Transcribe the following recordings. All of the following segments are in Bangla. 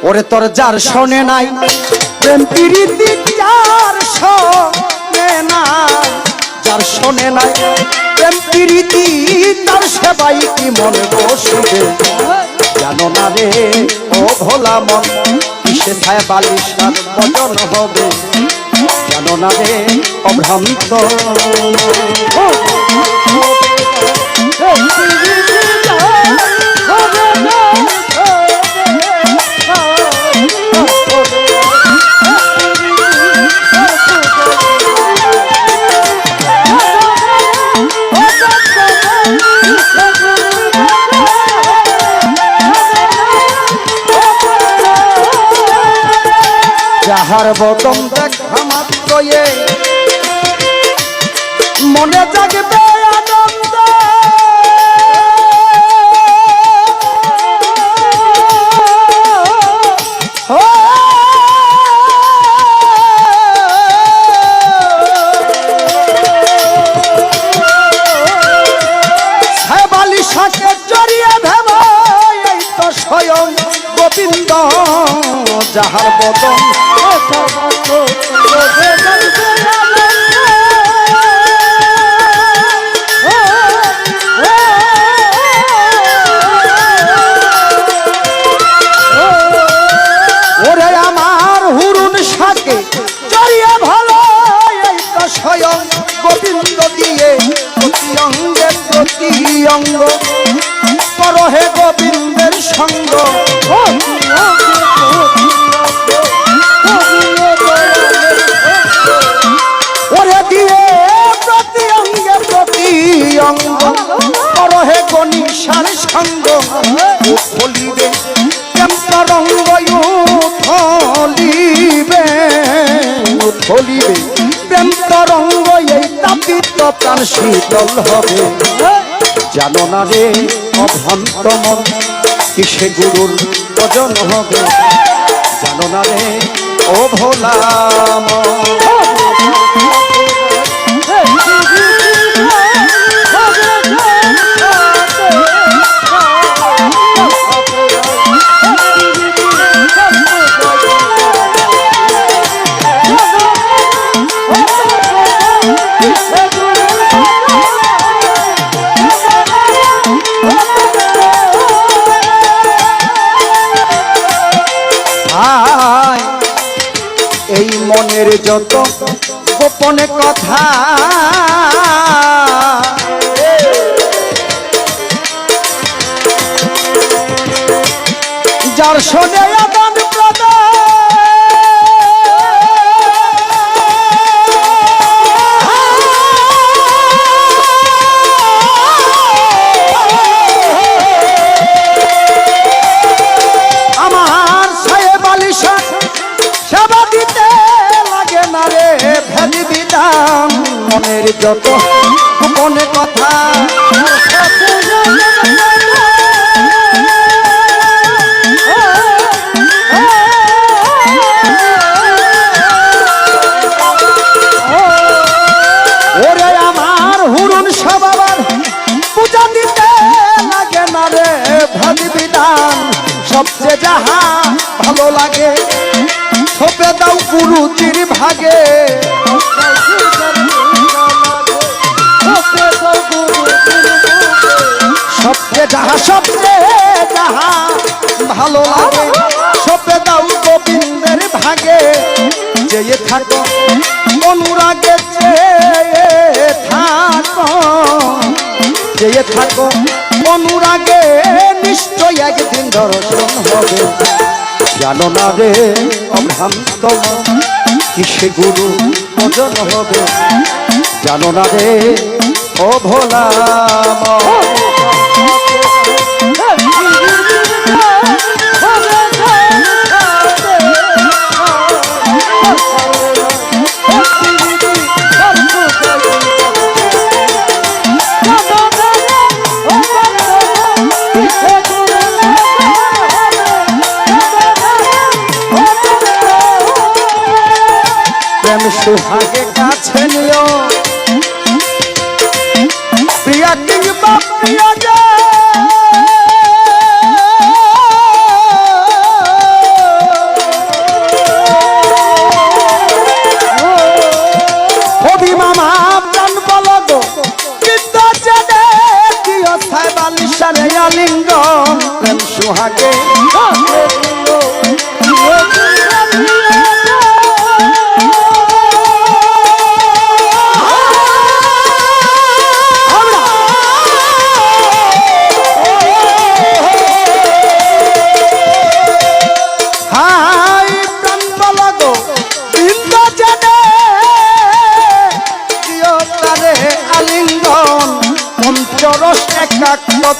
ওরে তোর যার শোনে নাই প্রেম প্রীতি যার শোনে নাই, যার শোনে নাই প্রেম প্রীতি তার সেবাই কি মনে বসবে। জানো না রে ও ভোলা মন কিসে ছায় বালিশার বচন হবে। জানো না রে অভ্রান্ত যাহার বদন দেখা মাত্র মনে জাগবে আনন্দ। বালিশাকে জড়িয়ে ভেব এই তো স্বয়ং গোবিন্দ। যাহার বদন ওরে আমার হুরুন শাকে জড়িয়ে ভালো এই তো স্বয়ং গোবিন্দ দিয়ে প্রতি অঙ্গে প্রতি অঙ্গ করহে গোবিন্দের সঙ্গ। ওরে দিয়ে প্রতি অঙ্গে প্রতি অঙ্গ করহে গণিসার সঙ্গ। উঠলিবে তরঙ্গ উঠলিবে উঠলিবে প্রেম তরঙ্গ এই তাপিত প্রাণ শীতল হবে। জানো না রে অভ্রান্ত মন কিসে গুরুর ভজন হবে। জানো না রে ও ভোলা এই মনের যত গোপন কথা যার শোনে আদান প্রদান আমার ছায়ে বালিশা সেবা দিতে লাগে না রে ভেদি বিধান। মনের যত গোপন কথা ওরে আমার হুরুন সবার পূজা দিতে লাগে না রে ভেদি বিধান। সবচেয়ে যাহা ভালো লাগে ছোপে দাও গুরুজির ভাগে। সবচেয়ে যাহা ভালো লাগে ছোপে দাও গোবিন্দের ভাগে। চেয়ে থাকো অনুরাগে চেয়ে থাকো চেয়ে থাকো অনুরাগে নিশ্চয় একদিন দর্শন হবে। জানো না রে অভ্রান্ত কিসে গুরু ভজন হবে। জানো না রে ও ভোলা প্রেম সুহাগে কাছে নিও প্রিয়া কিংবা প্রিয়া যায়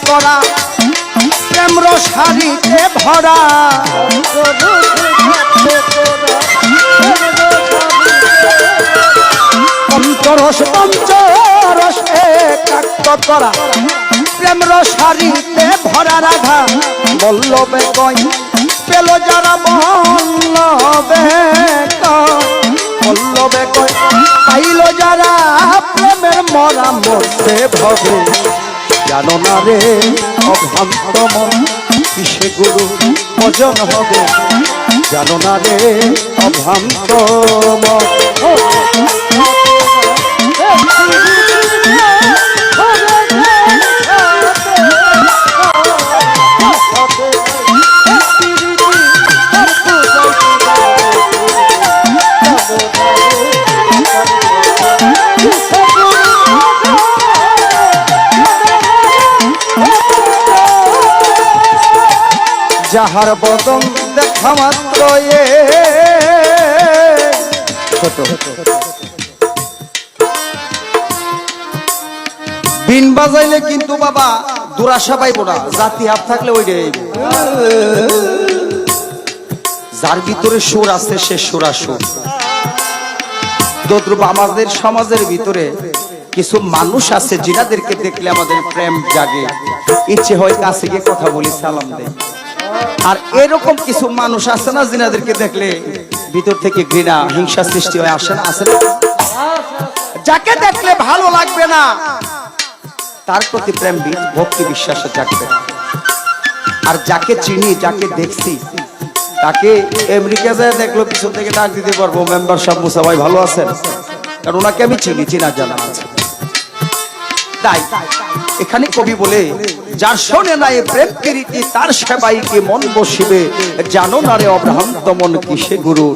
করা প্রেম রসারিতে ভরা পঞ্চরস পঞ্চরস একাত্ম করা প্রেম রসারিতে ভরা রাধা বল্লভে কই পেল যারা বল্লভে বল্লভে কই পাইল যারা প্রেমের মরা মধ্যে ভবে জানো না রে অভ্রান্ত মন কিসে গুরু ভজন হবে জানো না রে অভ্রান্ত মন যাহার বদন দেখা মাত্র বিন বাজাইলে কিন্তু বাবা দুরাশা পাইব না জাতি হাত থাকলে ওই যার ভিতরে সুর আছে সে সুরাসুর দদ্রুপ আমাদের সমাজের ভিতরে কিছু মানুষ আছে যিনাদেরকে দেখলে আমাদের প্রেম জাগে ইচ্ছে হয় কাছে গিয়ে কথা বলি সালাম দেয় আর এরকম কিছু মানুষ আছে না যিনাদেরকে দেখলে ভিতর থেকে ঘৃণা হিংসা সৃষ্টি হয় আসে না আসে না যাকে দেখলে ভালো লাগবে না তার প্রতি প্রেম ভক্তি বিশ্বাস জাগবে আর যাকে চিনি যাকে দেখছি তাকে আমেরিকা যায় দেখলো পিছন থেকে ডাক দিতে পারবো মেম্বার সাহেব মুসা ভাই ভালো আছেন কারণ ওনাকে আমি চিনি না জানা আছে তাই এখানে কবি বলে যার শোনে নাই প্রেম প্রীতি তার সেবাই কি মন বসিবে জানো না রে অভ্রান্ত মন কিসে গুরু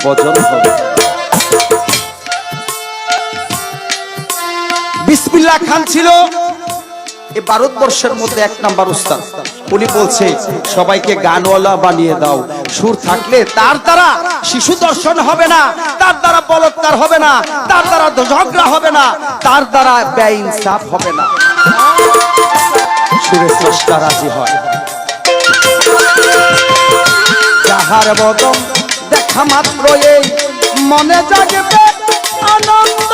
ভজন হবে বিসমিল্লাহ খান ছিল এই ভারতবর্ষের মধ্যে এক নাম্বার উস্তাদ উনি বলছে সবাইকে গানওয়ালা বানিয়ে দাও সুর থাকলে তার দ্বারা শিশু দর্শন হবে না তার দ্বারা বলৎকার হবে না তার দ্বারা ঝগড়া হবে না তার দ্বারা বেইনসাফ হবে না সুরে স্রষ্টা রাজি হয় যাহার বদন দেখা মাত্র এই মনে জাগবে আনন্দ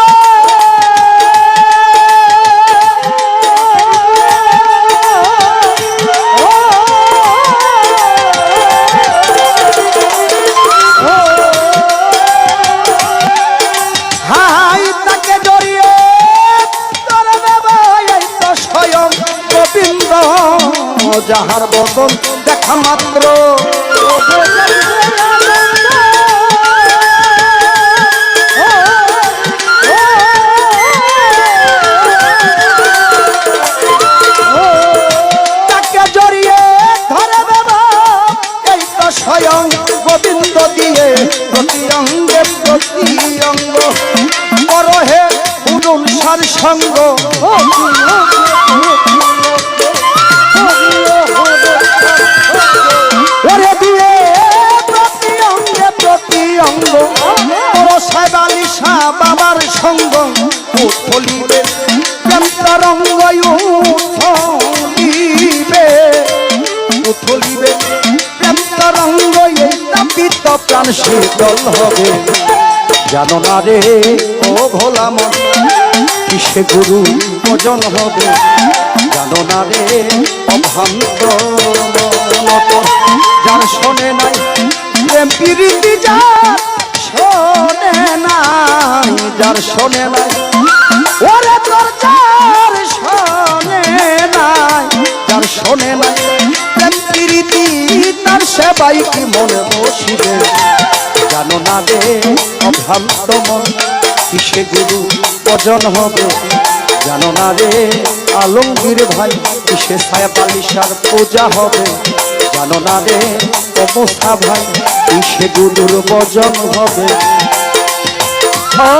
যাহার বদন দেখা মাত্র তাকে জড়িয়ে ধরে দেব এই তো স্বয়ং গোবিন্দ দিয়ে প্রতি অঙ্গে প্রতি অঙ্গ করহে উনুন সার সঙ্গ বাবার সঙ্গ উঠলিবে প্রেম তরঙ্গ উঠলিবে উঠলিবে প্রেম তরঙ্গ এই তাপিত প্রাণ শীতল হবে জানো না রে ও ভোলা মন কিসে গুরু ভজন হবে জানো না রে অভ্রান্ত মন যার শোনে নাই প্রেম প্রীতি যার শোনে নাই যার শোনে নাই ওরে তোর যার শোনে নাই যার শোনে নাই প্রেম প্রীতি তার সেবাই কি মনে বসিবে জানো না রে অভ্রান্ত মন কিসে গুরু ভজন হবে জানো না রে আলমগীর ভাই কিসে ছায়া পালিশার পূজা হবে জানো না রে অবস্থা ভাই সে গুরুর বজন হবে। ও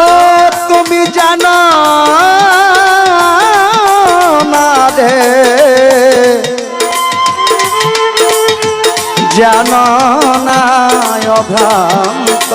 তুমি জানো না রে জানো না অভ্রান্ত